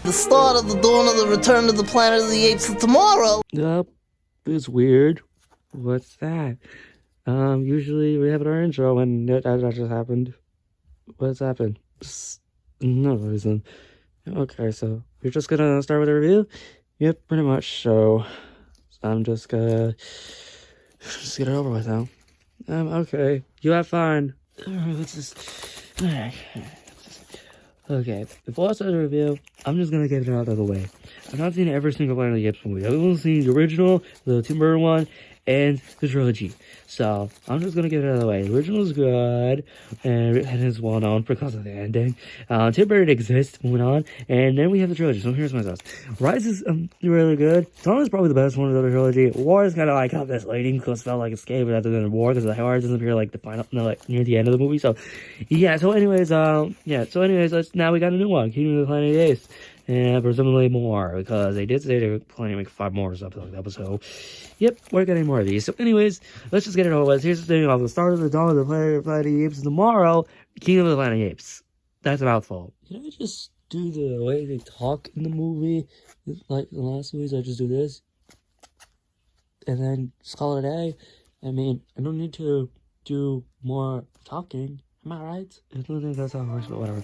The start of the dawn of the return of the Planet of the Apes of tomorrow. Yup, it's weird. What's that? Usually we have our intro and that just happened. What's happened? No reason. Okay, so we're just gonna start with a review? Yep, pretty much. So I'm just gonna get it over with now. Okay, you have fun. Let's just. Okay, before I start the review, I'm just gonna get it out of the way. I've not seen every single Planet of the Apes movie. I've only seen the original, the Tim Burton one, and the trilogy. So I'm just gonna get it out of the way. The original is good, and it's well known because of the ending. Tim Burton exists, moving on, and then we have the trilogy. So here's my thoughts. Rise is really good. Dawn is probably the best one of the trilogy. War is kind of like misleading because it felt like escape rather than war because the Howard doesn't appear like the final, no, like near the end of the movie. So yeah. So anyways, now we got a new one, Kingdom of the Planet of the Apes. And presumably more, because they did say they were planning to make 5 more or something like that. So, yep, we're getting more of these. So anyways, let's just get it over with. Here's the thing off the start of the dawn of the Planet of the Apes tomorrow, Kingdom of the Planet of the Apes. That's a mouthful. Can I just do the way they talk in the movie? Like the last movies, I just do this. And then just call it a day. I mean, I don't need to do more talking. Am I right? I don't think that's how it works, but whatever.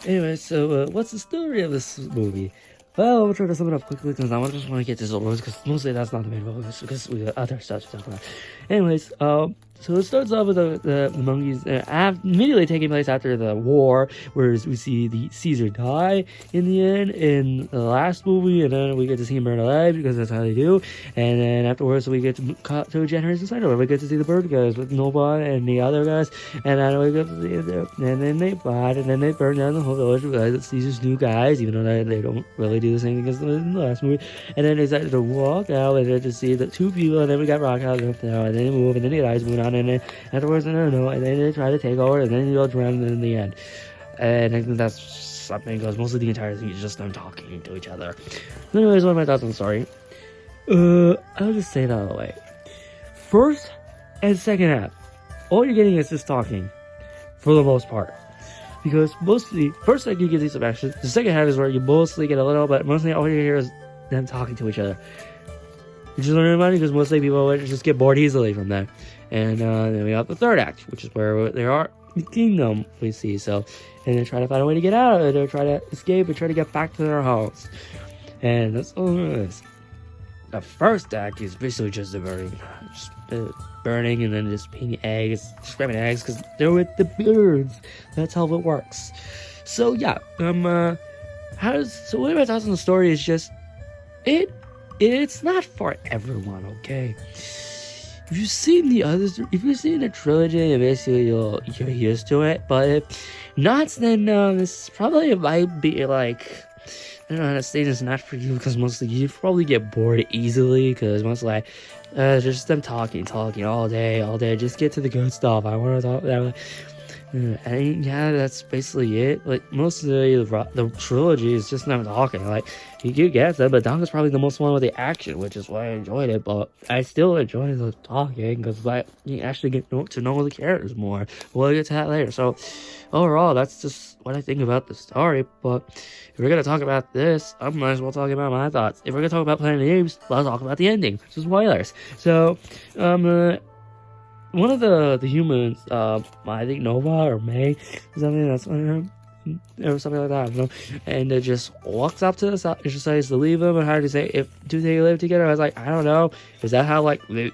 Anyway, so what's the story of this movie? Well, we'll try to sum it up quickly because I just want to get this over with because mostly that's not the main focus because we got other stuff to talk about. Anyways, so it starts off with the monkeys immediately taking place after the war, where we see the Caesar die in the end in the last movie, and then we get to see him burn alive because that's how they do. And then afterwards, we get to cut to Generation Center, where we get to see the bird guys with Nova and the other guys, and then we get to see them. And then they fight, and then they burn down the whole village because Caesar's new guys, even though they don't really do the same thing as in the last movie. And then they decided to walk out, and then to see the 2 people, and then we got Rock out now, and then they move, and then the guys move on. And then afterwards, I don't know, and then they try to take over, and then he goes around in the end. And I think that's something, because most of the entire thing is just them talking to each other. Anyways, what are my thoughts on the story? I'll just say that out of the way. First and second half, all you're getting is just talking, for the most part. Because mostly, first half you get some action, the second half is where you mostly get a little, but mostly all you hear is them talking to each other. Which is really funny because mostly people just get bored easily from that. And then we have the third act, which is where they are in the kingdom, we see. So, and they try to find a way to get out of it, or try to escape, and try to get back to their homes. And that's all it is. The first act is basically just the burning, and then just peeing eggs, scrapping eggs, because they're with the birds. That's how it works. So yeah, so one of my thoughts on the story is just it's not for everyone, okay? If you've seen the trilogy, basically you're used to it. But if not, then this probably might be like, I don't know how to say this, not for you, because mostly you probably get bored easily, because mostly just them talking all day. Just get to the good stuff. I want to talk that. And yeah, that's basically it. Like, most of the trilogy is just them talking. Like, you get that, but Donka's probably the most one with the action, which is why I enjoyed it. But I still enjoy the talking because you actually get to know the characters more. We'll get to that later. So overall, that's just what I think about the story. But if we're gonna talk about this, I might as well talk about my thoughts. If we're gonna talk about Planet of the Apes, let's talk about the ending. So spoilers. So one of the humans, I think Nova or May, something that's or something like that, I don't know. And it just walks up to us, it just says to leave them, and how to say, do they live together? I was like, I don't know. Is that how they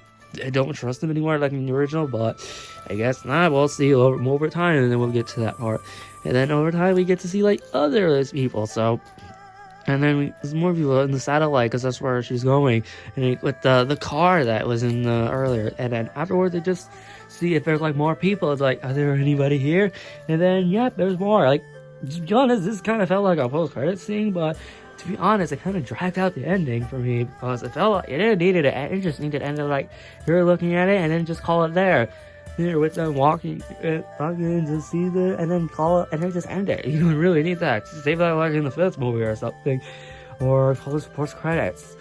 don't trust them anymore, like in the original? But I guess not. We'll see over time, and then we'll get to that part. And then over time, we get to see like other people. So. And then there's more people in the satellite, because that's where she's going. And with the car that was in earlier. And then afterwards, they just see if there's like more people. It's like, are there anybody here? And then, yep, there's more. Like, to be honest, this kind of felt like a post-credits scene. But to be honest, it kind of dragged out the ending for me. Because it felt like it didn't need it. It just needed to end up like, you're looking at it and then just call it there. Here with them walking to see and then call it, and then just end it. You don't really need that. Just save that like in the 5th movie or something, or post credits.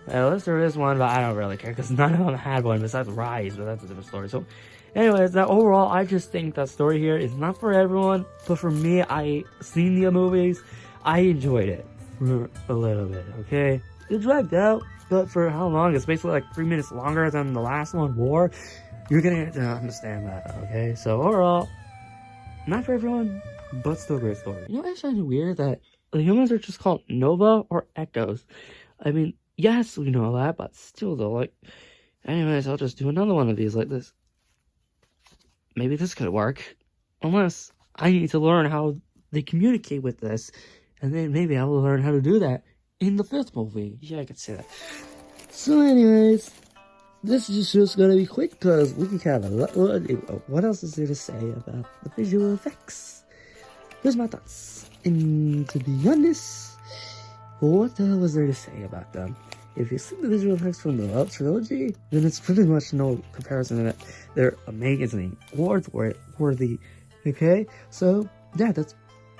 At least there is one, but I don't really care because none of them had one besides Rise, but that's a different story. So, anyways, overall, I just think that story here is not for everyone, but for me, I seen the movies, I enjoyed it. for a little bit, okay? It dragged out, but for how long? It's basically like 3 minutes longer than the last one, War. You're gonna get to understand that, okay? So overall, not for everyone, but still a great story. You know, it's kind of weird that the humans are just called Nova or Echoes. I mean, yes, we know that, but still though, like, anyways, I'll just do another one of these like this. Maybe this could work. Unless I need to learn how they communicate with this. And then maybe I will learn how to do that in the 5th movie. Yeah, I could say that. So anyways, this is just gonna be quick because we have a lot. What else is there to say about the visual effects? Here's my thoughts. And to be honest, what the hell was there to say about them? If you see the visual effects from the trilogy, then it's pretty much no comparison to that. They're amazing, worthy. Okay, so yeah, that's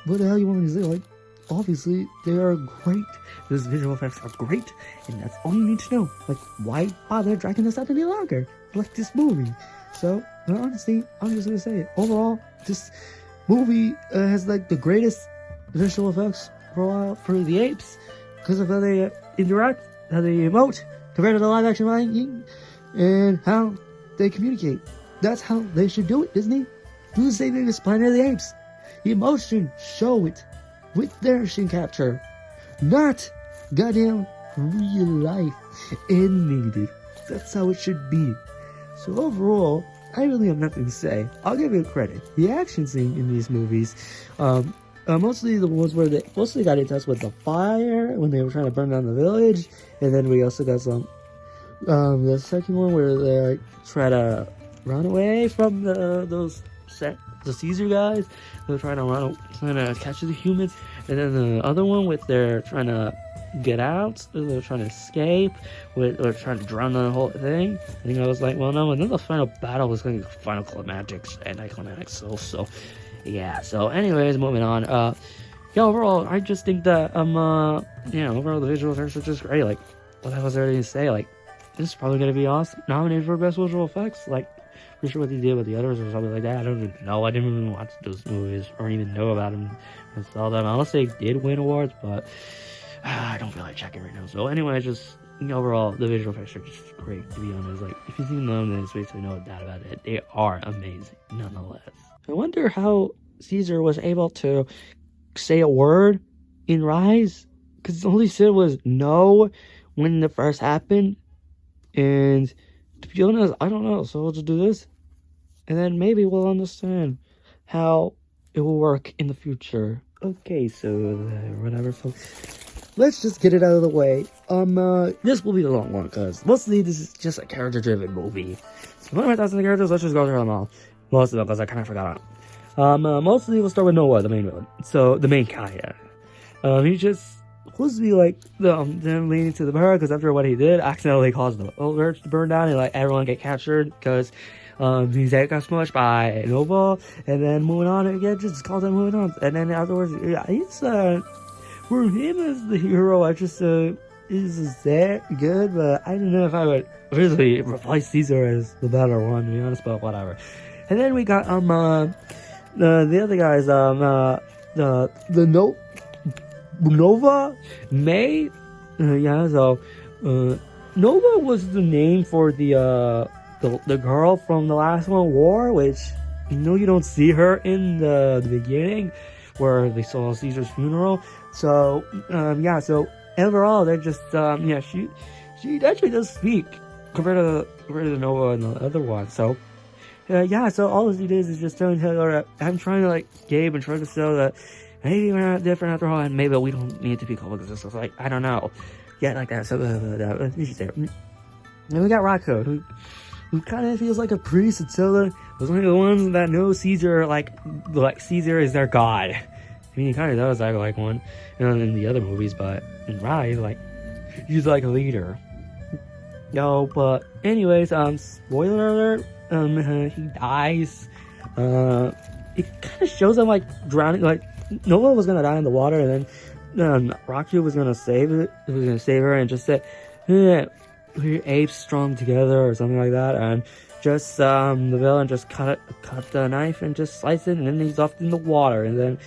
what the hell you want me to say. Like, obviously they are great. Those visual effects are great, and that's all you need to know. Like, why bother dragging this out any longer? Like this movie. So, honestly, I'm just gonna say it. Overall, this movie has like the greatest visual effects for a while for the apes because of how they interact, how they emote compared to the live action Lion, and how they communicate. That's how they should do it, Disney. Do the same thing as Planet of the Apes. Emotion, show it with their motion capture, not goddamn real life animated. That's how it should be. So overall, I really have nothing to say. I'll give it credit. The action scene in these movies, mostly the ones where they mostly got in touch with the fire when they were trying to burn down the village, and then we also got some the second one where they like, try to run away from the Caesar guys. They're trying to catch the humans, and then the other one with they're trying to get out, they're trying to escape, or trying to drown the whole thing. I think I was like, well, no, and then the final battle was going to be final climatics and anticlimactic. So yeah. So anyways, moving on. Yeah, overall, I just think that overall the visual effects are just great. Like, what the hell was there to say? Like, this is probably gonna be awesome. Nominated for best visual effects. Like, pretty sure what they did with the others or something like that. I don't even know. I didn't even watch those movies or even know about them and saw them. Unless they did win awards, but I don't feel like checking right now. So anyway, just overall, the visual effects are just great. To be honest, like if you've seen them, then it's basically no doubt about it. They are amazing, nonetheless. I wonder how Caesar was able to say a word in Rise, because all he said was no when it first happened, and to be honest, I don't know. So we'll just do this, and then maybe we'll understand how it will work in the future. Okay, so whatever, folks. Let's just get it out of the way. This will be the long one because mostly this is just a character-driven movie. So what are my thoughts on the characters? Let's just go through them all. Most of them, because I kind of forgot. Mostly we'll start with Noah, the main villain. So the main guy. He just supposed to be like them leading to the bar because after what he did, accidentally caused the village to burn down and like everyone get captured because his head got smushed by Nova, and then moving on again, just called him moving on, and then afterwards, yeah, he's for him as the hero, I just is that good, but I don't know if I would really replace Caesar as the better one, to be honest, but whatever. And then we got the other guys, the Nova May, yeah. So Nova was the name for the girl from the last one, War, which you don't see her in the beginning where they saw Caesar's funeral. So yeah. So overall, they're just she actually does speak compared to Nova and the other one. So. Yeah, so all he did is just telling her, I'm trying to like Gabe and trying to show that maybe we're not different after all, and maybe we don't need to be called this. So it's like, I don't know. Yeah, like that. So, then we got Rocco, who kind of feels like a priest until was one of the ones that know Caesar, like Caesar is their god. I mean, he kind of does act like one in the other movies, but in Rise, like, he's like a leader. But anyways, spoiler alert. He dies. It kind of shows him like drowning. Like Nova was gonna die in the water, and then Rocky was gonna save it. He was gonna save her, and just say, "We're apes strong together," or something like that. And just the villain just cut the knife and just slice it, and then he's off in the water. And then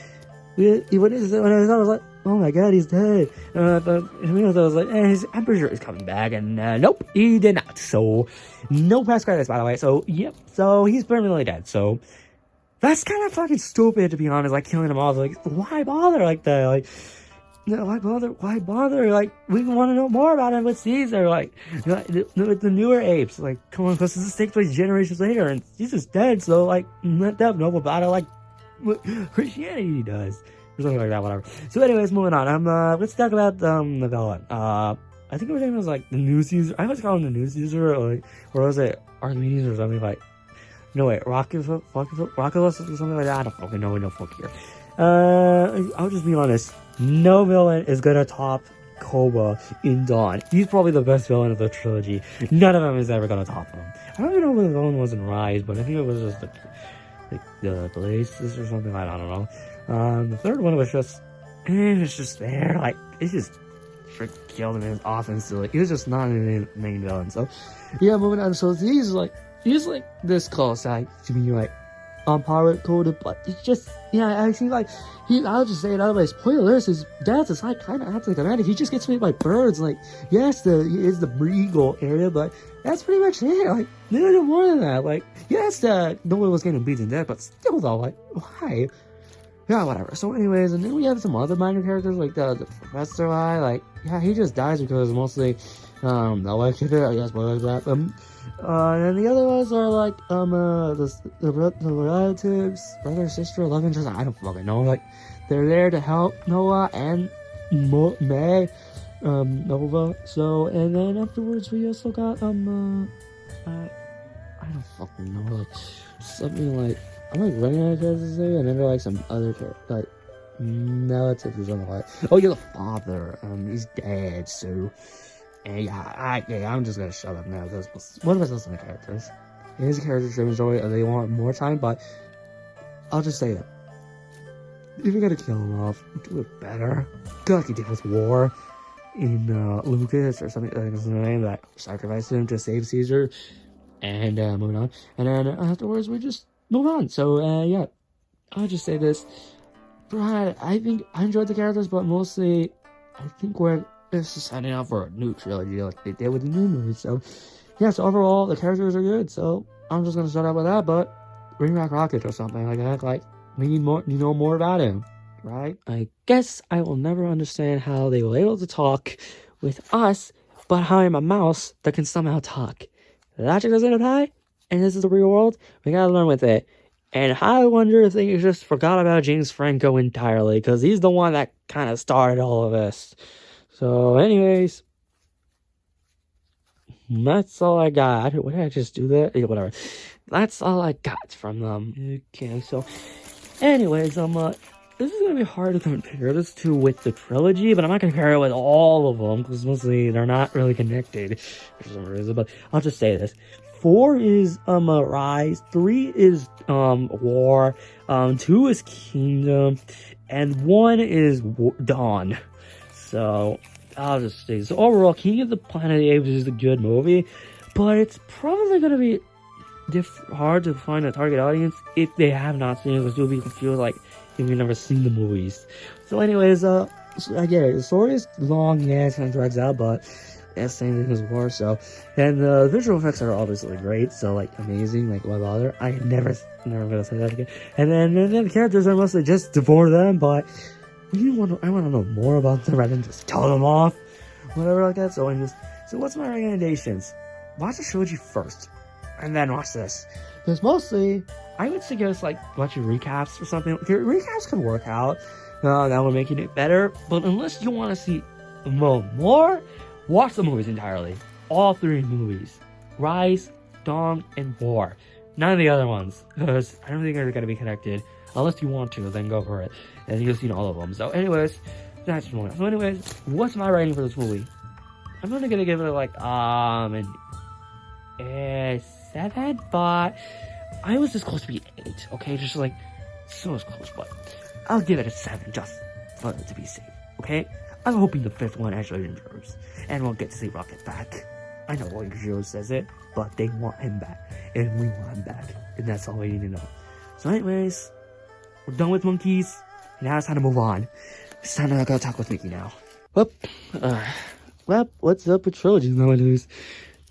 when I was like, oh my god, he's dead. But I was like, I'm pretty sure he's coming back, and nope, he did not. So, no past credits, by the way. So, yep, so he's permanently dead. So, that's kind of fucking stupid, to be honest, like, killing them all. Like, why bother like that? Like, no, why bother? Why bother? Like, we want to know more about him with Caesar. Like with the newer apes. Like, come on, because this takes place generations later, and he's just dead. So, like, let them know about it. Like, what Christianity does, or something like that. Whatever. So, anyways, moving on. Let's talk about the villain. I think her name was like the new Caesar. I always call him the new Caesar, or was it Archimedes or something like? No wait, Rockulus or something like that. I don't fucking know. No fuck here. I'll just be honest. No villain is gonna top Koba in Dawn. He's probably the best villain of the trilogy. None of them is ever gonna top him. I don't even know what the villain was in Rise, but I think it was just the Blazes or something. I don't know. The third one was just, it's just there. Like, it's just freaking killed him. It was awesome. So like, he was just not a main villain. So yeah, moving on. So he's like this close to be like on par with Koda, but it's just, I think like I'll just say it otherwise. Spoilers, his death is like kind of anticlimactic. He just gets made by birds. Like, yes, it's the Regal area, but that's pretty much it. Like, no more than that. Like, yes, no one was getting beaten dead, but still though, like, why? Yeah, whatever. So anyways, and then we have some other minor characters like the Professor Eye. Like, yeah, he just dies because mostly no I get it, I guess, spoilers that. And the other ones are like the relatives, brother, sister, love interest. I don't fucking know. Like, they're there to help Noah and May, Nova. So, and then afterwards we also got I don't fucking know, like something like, I'm like running out of characters to say, and then there are like some other characters like relatives or something like. Oh, you're the father. He's dead. So. And I'm just gonna shut up now because what am I supposed to the characters? It is a character-driven story, and they want more time, but I'll just say that if you're gonna kill him off, do it better. Do like you did with War in Lucas or something like his name, that sacrificed him to save Caesar, and moving on. And then afterwards, we just move on. So yeah, I'll just say this. Brad, I think I enjoyed the characters, but mostly I think it's just setting up for a new trilogy like they did with the new movies. So yeah, so overall the characters are good, so I'm just gonna start out with that. But bring back Rocket or something like that. Like, we need more, more about him, right? I guess I will never understand how they were able to talk with us, but how I'm a mouse that can somehow talk. Logic doesn't apply, and this is the real world. We gotta learn with it. And I wonder if they just forgot about James Franco entirely, because he's the one that kind of started all of this. So, anyways, that's all I got. What did I just do that? Yeah, whatever. That's all I got from them. Okay, so, anyways, this is gonna be hard to compare this to with the trilogy, but I'm not gonna compare it with all of them because mostly they're not really connected for some reason. But I'll just say this: 4 is Rise, 3 is War, 2 is Kingdom, and 1 is Dawn. So, I'll just say, so overall, King of the Planet of the Apes is a good movie, but it's probably going to be hard to find a target audience if they have not seen it, because you'll be confused, like, if you've never seen the movies. So anyways, so I get it. The story is long, yeah, it kind of drags out, but it's the same thing as War, so. And the visual effects are obviously great, so, like, amazing, like, why bother? I never gonna say that again. And then the characters are mostly just for them, but I want to know more about them rather than just kill them off, whatever like that. So what's my recommendations? Watch the trilogy first, and then watch this. Because mostly, I would suggest like watching recaps or something. Recaps can work out. That will make it better. But unless you want to see more, watch the movies entirely. All 3 movies: Rise, Dawn, and War. None of the other ones, because I don't think they're gonna be connected. Unless you want to, then go for it. And you'll see all of them. So anyways, that's one. So anyways, what's my rating for this movie? I'm only gonna give it like, 7, but I was just close to be 8, okay? Just like, so close, but I'll give it a 7 just for it to be safe, okay? I'm hoping the 5th one actually endures, and we'll get to see Rocket back. I know Joe says it, but they want him back, and we want him back, and that's all we need to know. So anyways, we're done with monkeys. Now it's time to move on It's time to go talk with Mickey now. Well, what's up with trilogies nowadays?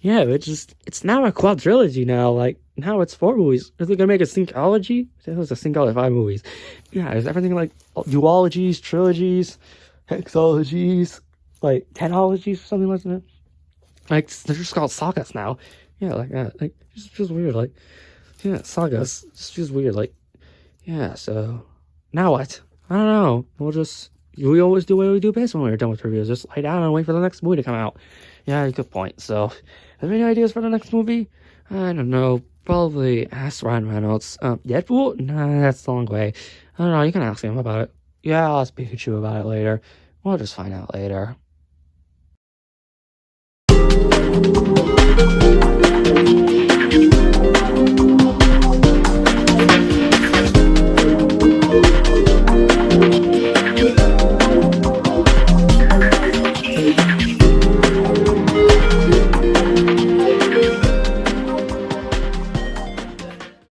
Yeah, it's now a quadrilogy now. Like, now it's 4 movies. Is it gonna make a syncology? It was a syncology, 5 movies. Yeah, is everything like duologies, trilogies, hexologies, like tetralogies, or something like that? Like, they're just called sagas now. Yeah, like that. Like, it's just weird. Like, yeah, sagas. It's just weird. Like, yeah, so now what? I don't know. We always do what we do best when we're done with reviews. Just lie down and wait for the next movie to come out. Yeah, good point. So, have you any ideas for the next movie? I don't know. Probably ask Ryan Reynolds. Deadpool? Nah, that's the long way. I don't know. You can ask him about it. Yeah, I'll ask Pikachu about it later. We'll just find out later.